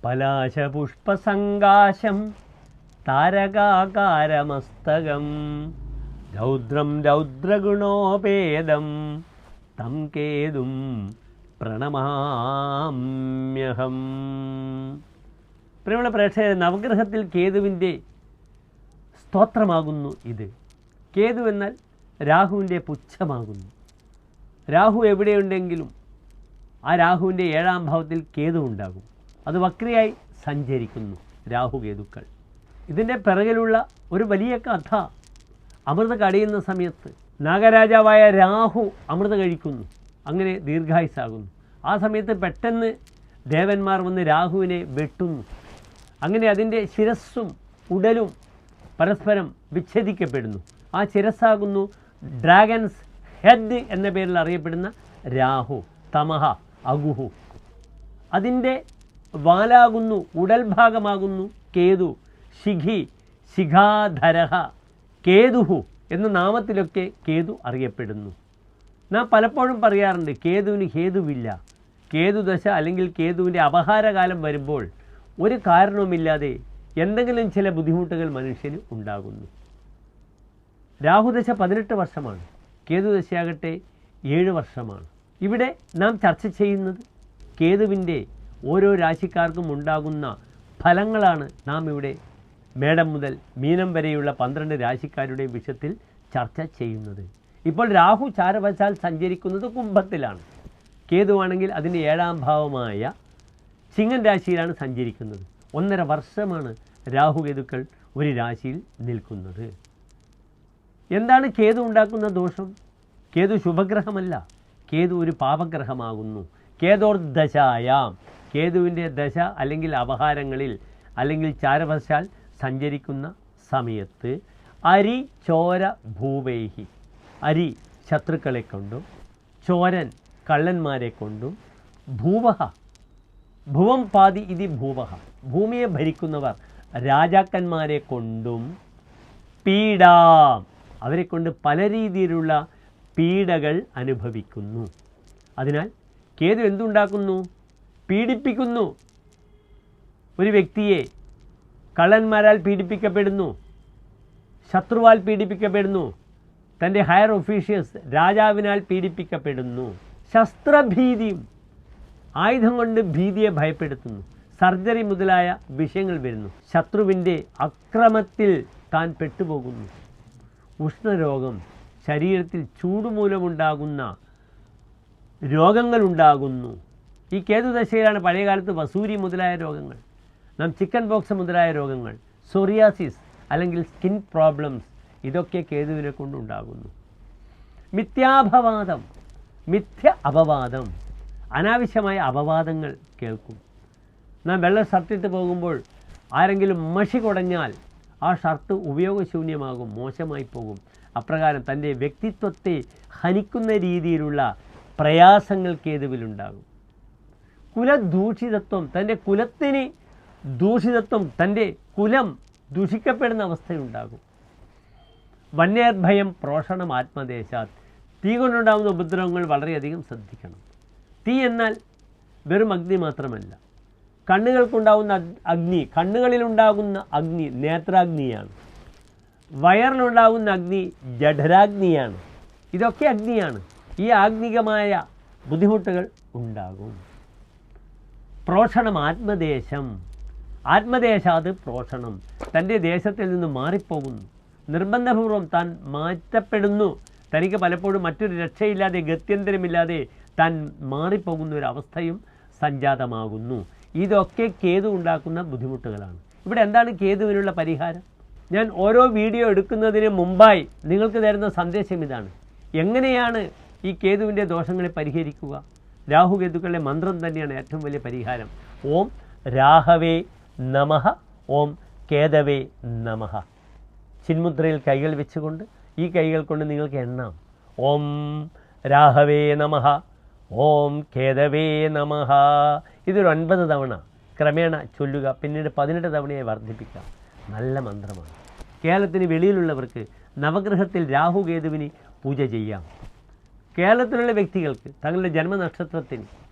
പലാശപുഷ്പസങ്കാശം താരകാകാരമസ്തകം രൗദ്രം രൗദ്രഗുണോപേദം തം കേതും പ്രണമാമ്യഹം. പ്രിയമുള്ള പ്രേക്ഷകരെ, നവഗ്രഹത്തിൽ കേതുവിൻ്റെ സ്തോത്രമാകുന്നു ഇത്. കേതു എന്നാൽ രാഹുവിൻ്റെ പുച്ഛമാകുന്നു. രാഹു എവിടെയുണ്ടെങ്കിലും ആ രാഹുവിൻ്റെ 7ാം ഭാവത്തിൽ കേതു ഉണ്ടാകും. അത് വക്രിയായി സഞ്ചരിക്കുന്നു രാഹുകേതുക്കൾ. ഇതിൻ്റെ പിറകിലുള്ള ഒരു വലിയ കഥ, അമൃത കടിയുന്ന സമയത്ത് നാഗരാജാവായ രാഹു അമൃത കഴിക്കുന്നു, അങ്ങനെ ദീർഘായുസ്സാകുന്നു. ആ സമയത്ത് പെട്ടെന്ന് ദേവന്മാർ വന്ന് രാഹുവിനെ വെട്ടുന്നു. അങ്ങനെ അതിൻ്റെ ശിരസ്സും ഉടലും പരസ്പരം വിച്ഛേദിക്കപ്പെടുന്നു. ആ ശിരസ്സാകുന്നു ഡ്രാഗൻസ് ഹെഡ് എന്ന പേരിൽ അറിയപ്പെടുന്ന രാഹു, തമഹ, അഗുഹു. അതിൻ്റെ വാലാകുന്നു, ഉടൽ ഭാഗമാകുന്നു കേതു, ശിഖി, ശിഖാധരഹ, കേതുഹു എന്ന നാമത്തിലൊക്കെ കേതു അറിയപ്പെടുന്നു. നാം പലപ്പോഴും പറയാറുണ്ട് കേതുവിന് ഹേതുവില്ല. കേതുദശ അല്ലെങ്കിൽ കേതുവിൻ്റെ അപഹാരകാലം വരുമ്പോൾ ഒരു കാരണവുമില്ലാതെ എന്തെങ്കിലും ചില ബുദ്ധിമുട്ടുകൾ മനുഷ്യന് ഉണ്ടാകുന്നു. രാഹുദശ 18 വർഷമാണ്, കേതുദശയാകട്ടെ 7 വർഷമാണ്. ഇവിടെ നാം ചർച്ച ചെയ്യുന്നത് കേതുവിൻ്റെ ഓരോ രാശിക്കാർക്കും ഉണ്ടാകുന്ന ഫലങ്ങളാണ്. നാം ഇവിടെ മേടം മുതൽ മീനം വരെയുള്ള 12 രാശിക്കാരുടെ വിഷയത്തിൽ ചർച്ച ചെയ്യുന്നത്. ഇപ്പോൾ രാഹു ചാരവശാൽ സഞ്ചരിക്കുന്നത് കുംഭത്തിലാണ്. കേതുവാണെങ്കിൽ അതിൻ്റെ 7ാം ഭാവമായ ചിങ്ങൻ രാശിയിലാണ് സഞ്ചരിക്കുന്നത്. 1.5 വർഷമാണ് രാഹുകേതുക്കൾ ഒരു രാശിയിൽ നിൽക്കുന്നത്. എന്താണ് കേതു ഉണ്ടാക്കുന്ന ദോഷം? കേതു ശുഭഗ്രഹമല്ല, കേതു ഒരു പാപഗ്രഹമാകുന്നു. കേതോർദശായാം, കേതുവിൻ്റെ ദശ അല്ലെങ്കിൽ അപഹാരങ്ങളിൽ അല്ലെങ്കിൽ ചാരവശാൽ സഞ്ചരിക്കുന്ന സമയത്ത് അരി ചോര ഭൂവൈഹി, അരി ശത്രുക്കളെ കൊണ്ടും ചോരൻ കള്ളന്മാരെ കൊണ്ടും ഭൂവഹ, ഭുവം പാതി ഇതി ഭൂവഹ, ഭൂമിയെ ഭരിക്കുന്നവർ രാജാക്കന്മാരെ കൊണ്ടും പീഡാം, അവരെ കൊണ്ട് പല രീതിയിലുള്ള പീഡകൾ അനുഭവിക്കുന്നു. അതിനാൽ കേതു എന്തുണ്ടാക്കുന്നു? പീഡിപ്പിക്കുന്നു. ഒരു വ്യക്തിയെ കള്ളന്മാരാൽ പീഡിപ്പിക്കപ്പെടുന്നു, ശത്രുവാൽ പീഡിപ്പിക്കപ്പെടുന്നു, തൻ്റെ ഹയർ ഒഫീഷ്യൽസ് രാജാവിനാൽ പീഡിപ്പിക്കപ്പെടുന്നു. ശസ്ത്രഭീതിയും, ആയുധം കൊണ്ട് ഭീതിയെ ഭയപ്പെടുത്തുന്നു. സർജറി മുതലായ വിഷയങ്ങൾ വരുന്നു. ശത്രുവിൻ്റെ അക്രമത്തിൽ താൻ പെട്ടുപോകുന്നു. ഉഷ്ണരോഗം, ശരീരത്തിൽ ചൂടുമൂലമുണ്ടാകുന്ന രോഗങ്ങളുണ്ടാകുന്നു. ഈ കേതുദശയിലാണ് പഴയകാലത്ത് വസൂരി മുതലായ രോഗങ്ങൾ, നാം ചിക്കൻ ബോക്സ് മുതലായ രോഗങ്ങൾ, സോറിയാസിസ് അല്ലെങ്കിൽ സ്കിൻ പ്രോബ്ലംസ്, ഇതൊക്കെ കേതുവിനെ കൊണ്ടുണ്ടാകുന്നു. മിഥ്യാപവാദം, മിഥ്യ അപവാദം, അനാവശ്യമായ അപവാദങ്ങൾ കേൾക്കും. നാം വെള്ള ഷർട്ടിട്ട് പോകുമ്പോൾ ആരെങ്കിലും മഷി കുടഞ്ഞാൽ ആ ഷർട്ട് ഉപയോഗശൂന്യമാകും, മോശമായി പോകും. അപ്രകാരം തൻ്റെ വ്യക്തിത്വത്തെ ഹനിക്കുന്ന രീതിയിലുള്ള പ്രയാസങ്ങൾ കേതുവിലുണ്ടാകും. കുലദൂഷിതത്വം, തൻ്റെ കുലത്തിന് ദൂഷിതത്വം, തൻ്റെ കുലം ദൂഷിക്കപ്പെടുന്ന അവസ്ഥയുണ്ടാകും. വന്യർഭയം പ്രോഷണം ആത്മദേശാത്, തീ കൊണ്ടുണ്ടാകുന്ന ഉപദ്രവങ്ങൾ വളരെയധികം ശ്രദ്ധിക്കണം. തീ എന്നാൽ വെറും അഗ്നി മാത്രമല്ല, കണ്ണുകൾക്കുണ്ടാകുന്ന അഗ്നി, കണ്ണുകളിലുണ്ടാകുന്ന അഗ്നി നേത്രാഗ്നിയാണ്. വയറിലുണ്ടാകുന്ന അഗ്നി ജഠരാഗ്നിയാണ്. ഇതൊക്കെ അഗ്നിയാണ്. ഈ ആഗ്നികമായ ബുദ്ധിമുട്ടുകൾ ഉണ്ടാകും. പ്രോഷണം ആത്മദേശം, ആത്മദേശാത് പ്രോഷണം, തൻ്റെ ദേശത്തിൽ നിന്ന് മാറിപ്പോകുന്നു. നിർബന്ധപൂർവം താൻ മാറ്റപ്പെടുന്നു. തനിക്ക് പലപ്പോഴും മറ്റൊരു രക്ഷയില്ലാതെ, ഗത്യന്തരമില്ലാതെ താൻ മാറിപ്പോകുന്ന ഒരവസ്ഥയും സംജാതമാകുന്നു. ഇതൊക്കെ കേതു ഉണ്ടാക്കുന്ന ബുദ്ധിമുട്ടുകളാണ്. ഇവിടെ എന്താണ് കേതുവിനുള്ള പരിഹാരം? ഞാൻ ഓരോ വീഡിയോ എടുക്കുന്നതിന് മുമ്പായി നിങ്ങൾക്ക് തരുന്ന സന്ദേശം ഇതാണ്. എങ്ങനെയാണ് ഈ കേതുവിൻ്റെ ദോഷങ്ങളെ പരിഹരിക്കുക? രാഹുകേതുക്കളുടെ മന്ത്രം തന്നെയാണ് ഏറ്റവും വലിയ പരിഹാരം. ഓം രാഹവേ നമഃ, ഓം കേതവേ നമഃ. ചിന്മുദ്രയിൽ കൈകൾ വെച്ചുകൊണ്ട് ഈ കൈകൾ കൊണ്ട് നിങ്ങൾക്ക് എണ്ണാം. ഓം രാഹവേ നമഃ, ഓം കേതവേ നമഃ. ഇതൊരു 9 തവണ ക്രമേണ ചൊല്ലുക. പിന്നീട് 18 തവണയായി വർദ്ധിപ്പിക്കാം. നല്ല മന്ത്രമാണ്. കേരളത്തിന് വെളിയിലുള്ളവർക്ക് നവഗ്രഹത്തിൽ രാഹുകേതുവിന് പൂജ ചെയ്യാം. കേരളത്തിലുള്ള വ്യക്തികൾക്ക് തങ്ങളുടെ ജന്മനക്ഷത്രത്തിന്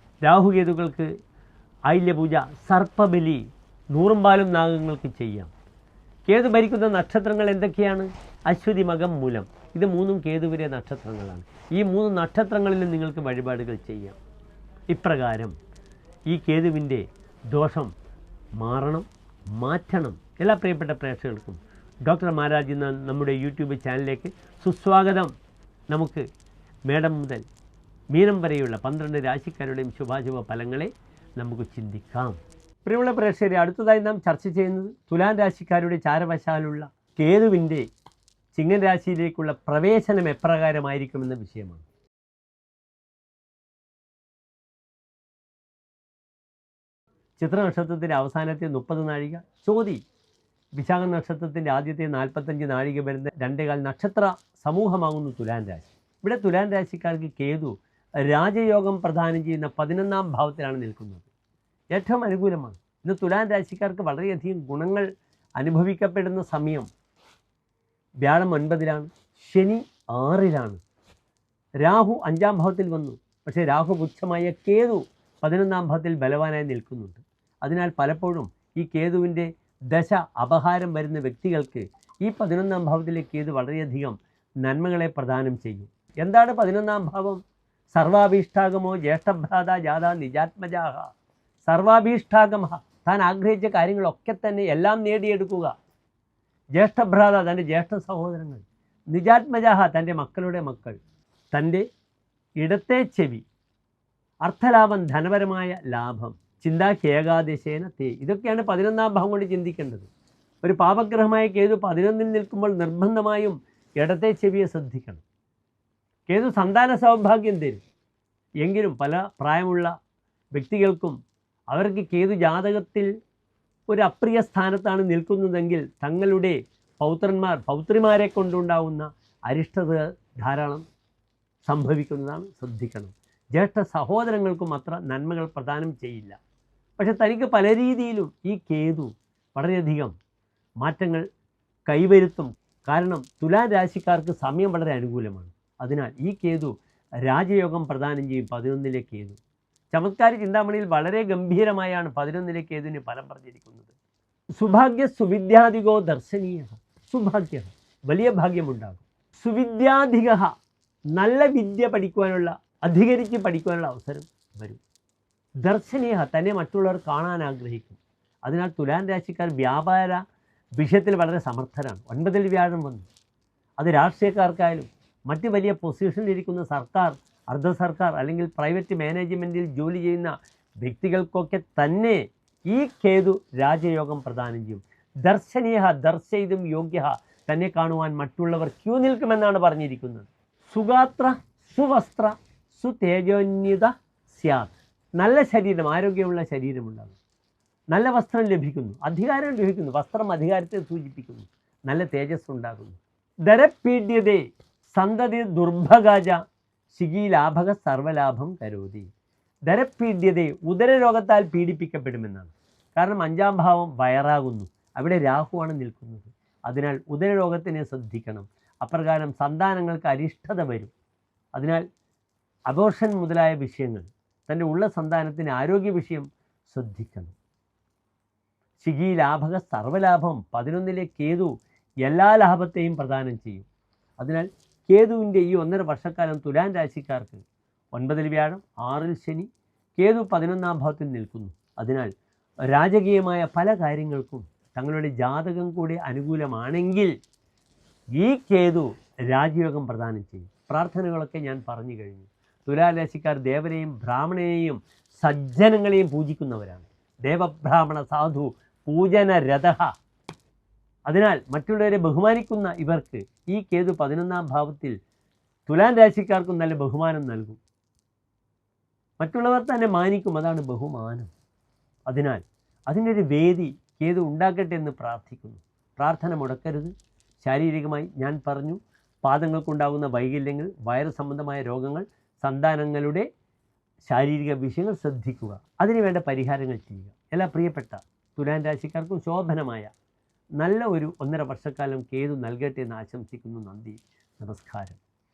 രാഹുകേതുക്കൾക്ക് ആയില്യപൂജ, സർപ്പബലി, നൂറുംപാലും നാഗങ്ങൾക്ക് ചെയ്യാം. കേതു ഭരിക്കുന്ന നക്ഷത്രങ്ങൾ എന്തൊക്കെയാണ്? അശ്വതി, മകം, മൂലം. ഇത് 3 കേതുവിലെ നക്ഷത്രങ്ങളാണ്. ഈ 3 നക്ഷത്രങ്ങളിലും നിങ്ങൾക്ക് വഴിപാടുകൾ ചെയ്യാം. ഇപ്രകാരം ഈ കേതുവിൻ്റെ ദോഷം മാറണം, മാറ്റണം. എല്ലാ പ്രിയപ്പെട്ട പ്രേക്ഷകർക്കും ഡോക്ടർ മാരാജ് എന്ന നമ്മുടെ യൂട്യൂബ് ചാനലിലേക്ക് സുസ്വാഗതം. നമുക്ക് മേടം മുതൽ മീനം വരെയുള്ള 12 രാശിക്കാരുടെയും ശുഭാശുഭ ഫലങ്ങളെ നമുക്ക് ചിന്തിക്കാം. പ്രിയമുള്ള പ്രേക്ഷകരെ, അടുത്തതായി നാം ചർച്ച ചെയ്യുന്നത് തുലാം രാശിക്കാരുടെ ചാരവശാലുള്ള കേതുവിൻ്റെ ചിങ്ങൻ രാശിയിലേക്കുള്ള പ്രവേശനം എപ്രകാരമായിരിക്കുമെന്ന വിഷയമാണ്. ചിത്ര നക്ഷത്രത്തിൻ്റെ അവസാനത്തെ 30 നാഴിക, ചോതി വിശാഖ നക്ഷത്രത്തിൻ്റെ ആദ്യത്തെ 45 നാഴിക വരുന്ന 2.25 നക്ഷത്ര സമൂഹമാകുന്നു തുലാം രാശി. ഇവിടെ തുലാം രാശിക്കാർക്ക് കേതു രാജയോഗം പ്രദാനം ചെയ്യുന്ന 11ാം ഭാവത്തിലാണ് നിൽക്കുന്നത്. ഏറ്റവും അനുകൂലമാണ്. ഇന്ന് തുലാം രാശിക്കാർക്ക് വളരെയധികം ഗുണങ്ങൾ അനുഭവിക്കപ്പെടുന്ന സമയം. വ്യാഴം 9ലാണ്, ശനി 6ലാണ്, രാഹു 5ാം ഭാവത്തിൽ വന്നു. പക്ഷേ രാഹു പുച്ഛമായ കേതു 11ാം ഭാവത്തിൽ ബലവാനായി നിൽക്കുന്നുണ്ട്. അതിനാൽ പലപ്പോഴും ഈ കേതുവിൻ്റെ ദശ അപഹാരം വരുന്ന വ്യക്തികൾക്ക് ഈ 11ാം ഭാവത്തിലെ കേതു വളരെയധികം നന്മകളെ പ്രദാനം ചെയ്യും. എന്താണ് 11ാം ഭാവം? സർവാഭീഷ്ടാഗമോ ജ്യേഷ്ഠഭ്രാത ജാത നിജാത്മജാഹ. സർവാഭീഷ്ടാഗമ, താൻ ആഗ്രഹിച്ച കാര്യങ്ങളൊക്കെ തന്നെ എല്ലാം നേടിയെടുക്കുക. ജ്യേഷ്ഠഭ്രാത, തൻ്റെ ജ്യേഷ്ഠ സഹോദരങ്ങൾ. നിജാത്മജാഹ, തൻ്റെ മക്കളുടെ മക്കൾ. തൻ്റെ ഇടത്തെ ചെവി. അർത്ഥലാഭം, ധനപരമായ ലാഭം. ചിന്താക്കേകാദേശേന തേ. ഇതൊക്കെയാണ് 11ാം ഭാവം കൊണ്ട് ചിന്തിക്കേണ്ടത്. ഒരു പാപഗ്രഹമായ കേതു 11ൽ നിൽക്കുമ്പോൾ നിർബന്ധമായും ഇടത്തെ ചെവിയെ ശ്രദ്ധിക്കണം. കേതു സന്താന സൗഭാഗ്യം തരും. എങ്കിലും പല പ്രായമുള്ള വ്യക്തികൾക്കും അവർക്ക് കേതു ജാതകത്തിൽ ഒരു അപ്രിയ സ്ഥാനത്താണ് നിൽക്കുന്നതെങ്കിൽ തങ്ങളുടെ പൗത്രിമാരെ കൊണ്ടുണ്ടാകുന്ന അരിഷ്ടത ധാരാളം സംഭവിക്കുന്നതാണ്. ശ്രദ്ധിക്കണം. ജ്യേഷ്ഠ സഹോദരങ്ങൾക്കും അത്ര നന്മകൾ പ്രദാനം ചെയ്യില്ല. പക്ഷെ തനിക്ക് പല രീതിയിലും ഈ കേതു വളരെയധികം മാറ്റങ്ങൾ കൈവരുത്തും. കാരണം തുലാം രാശിക്കാർക്ക് സമയം വളരെ അനുകൂലമാണ്. അതിനാൽ ഈ കേതു രാജയോഗം പ്രദാനം ചെയ്യും. 11ലെ കേതു ചമത്കാരി ചിന്താമണിയിൽ വളരെ ഗംഭീരമായാണ് 11ലെ കേതുവിന് ഫലം പറഞ്ഞിരിക്കുന്നത്. സുഭാഗ്യ സുവിദ്യാധികോ ദർശനീയ. സുഭാഗ്യ, വലിയ ഭാഗ്യമുണ്ടാകും. സുവിദ്യാധിക, നല്ല വിദ്യ പഠിക്കുവാനുള്ള, അധികരിച്ച് പഠിക്കുവാനുള്ള അവസരം വരും. ദർശനീയ, തന്നെ മറ്റുള്ളവർ കാണാൻ ആഗ്രഹിക്കും. അതിനാൽ തുലാം രാശിക്കാർ വ്യാപാര വിഷയത്തിൽ വളരെ സമർത്ഥരാണ്. 9ൽ വ്യാഴം വന്നു. അത് രാഷ്ട്രീയക്കാർക്കായാലും മറ്റ് വലിയ പൊസിഷനിലിരിക്കുന്ന സർക്കാർ, അർദ്ധ സർക്കാർ അല്ലെങ്കിൽ പ്രൈവറ്റ് മാനേജ്മെൻറ്റിൽ ജോലി ചെയ്യുന്ന വ്യക്തികൾക്കൊക്കെ തന്നെ ഈ കേതു രാജയോഗം പ്രദാനം ചെയ്യും. ദർശനീയ, ദർശയിതും യോഗ്യ, തന്നെ കാണുവാൻ മറ്റുള്ളവർ ക്യൂ നിൽക്കുമെന്നാണ് പറഞ്ഞിരിക്കുന്നത്. സുഗാത്ര സുവസ്ത്ര സുതേജോന്യത സ്യാത്. നല്ല ശരീരം, ആരോഗ്യമുള്ള ശരീരമുണ്ടാകും. നല്ല വസ്ത്രം ലഭിക്കുന്നു, അധികാരം ലഭിക്കുന്നു. വസ്ത്രം അധികാരത്തെ സൂചിപ്പിക്കുന്നു. നല്ല തേജസ് ഉണ്ടാകുന്നു. ദരപീഡ്യതേ സന്തതി ദുർഭഗാജ ശിഖീലാഭക സർവലാഭം കരോതി. ദരപീഡ്യതേ, ഉദരരോഗത്താൽ പീഡിപ്പിക്കപ്പെടുമെന്നാണ്. കാരണം 5ാം ഭാവം വയറാകുന്നു. അവിടെ രാഹുവാണ് നിൽക്കുന്നത്. അതിനാൽ ഉദരരോഗത്തിനെ ശ്രദ്ധിക്കണം. അപ്രകാരം സന്താനങ്ങൾക്ക് അരിഷ്ടത വരും. അതിനാൽ അബോർഷൻ മുതലായ വിഷയങ്ങൾ, തൻ്റെ ഉള്ള സന്താനത്തിന് ആരോഗ്യ വിഷയം ശ്രദ്ധിക്കണം. ശിഖീലാഭക സർവലാഭം, 11ലെ കേതു എല്ലാ ലാഭത്തെയും പ്രദാനം ചെയ്യും. അതിനാൽ കേതുവിൻ്റെ ഈ 1.5 വർഷക്കാലം തുലാം രാശിക്കാർക്ക് 9ൽ വ്യാഴം, 6ൽ ശനി, കേതു 11ാം ഭാവത്തിൽ നിൽക്കുന്നു. അതിനാൽ രാജകീയമായ പല കാര്യങ്ങൾക്കും തങ്ങളുടെ ജാതകം കൂടി അനുകൂലമാണെങ്കിൽ ഈ കേതു രാജയോഗം പ്രദാനം ചെയ്യും. പ്രാർത്ഥനകളൊക്കെ ഞാൻ പറഞ്ഞു കഴിഞ്ഞു. തുലാം രാശിക്കാർ ദേവനെയും ബ്രാഹ്മണനെയും സജ്ജനങ്ങളെയും പൂജിക്കുന്നവരാണ്. ദേവബ്രാഹ്മണ സാധു പൂജനരഥ. അതിനാൽ മറ്റുള്ളവരെ ബഹുമാനിക്കുന്ന ഇവർക്ക് ഈ കേതു 11ാം ഭാവത്തിൽ തുലാം രാശിക്കാർക്കും നല്ല ബഹുമാനം നൽകും. മറ്റുള്ളവർ തന്നെ മാനിക്കും. അതാണ് ബഹുമാനം. അതിനാൽ അതിനൊരു വേദി കേതു ഉണ്ടാക്കട്ടെ എന്ന് പ്രാർത്ഥിക്കുന്നു. പ്രാർത്ഥന മുടക്കരുത്. ശാരീരികമായി ഞാൻ പറഞ്ഞു, പാദങ്ങൾക്കുണ്ടാകുന്ന വൈകല്യങ്ങൾ, വയറ് സംബന്ധമായ രോഗങ്ങൾ, സന്താനങ്ങളുടെ ശാരീരിക വിഷയങ്ങൾ ശ്രദ്ധിക്കുക. അതിനുവേണ്ട പരിഹാരങ്ങൾ ചെയ്യുക. എല്ലാ പ്രിയപ്പെട്ട തുലാം രാശിക്കാർക്കും ശോഭനമായ നല്ല ഒരു 1.5 വർഷക്കാലം കേതു നൽകട്ടെ എന്ന് ആശംസിക്കുന്നു. നന്ദി, നമസ്കാരം.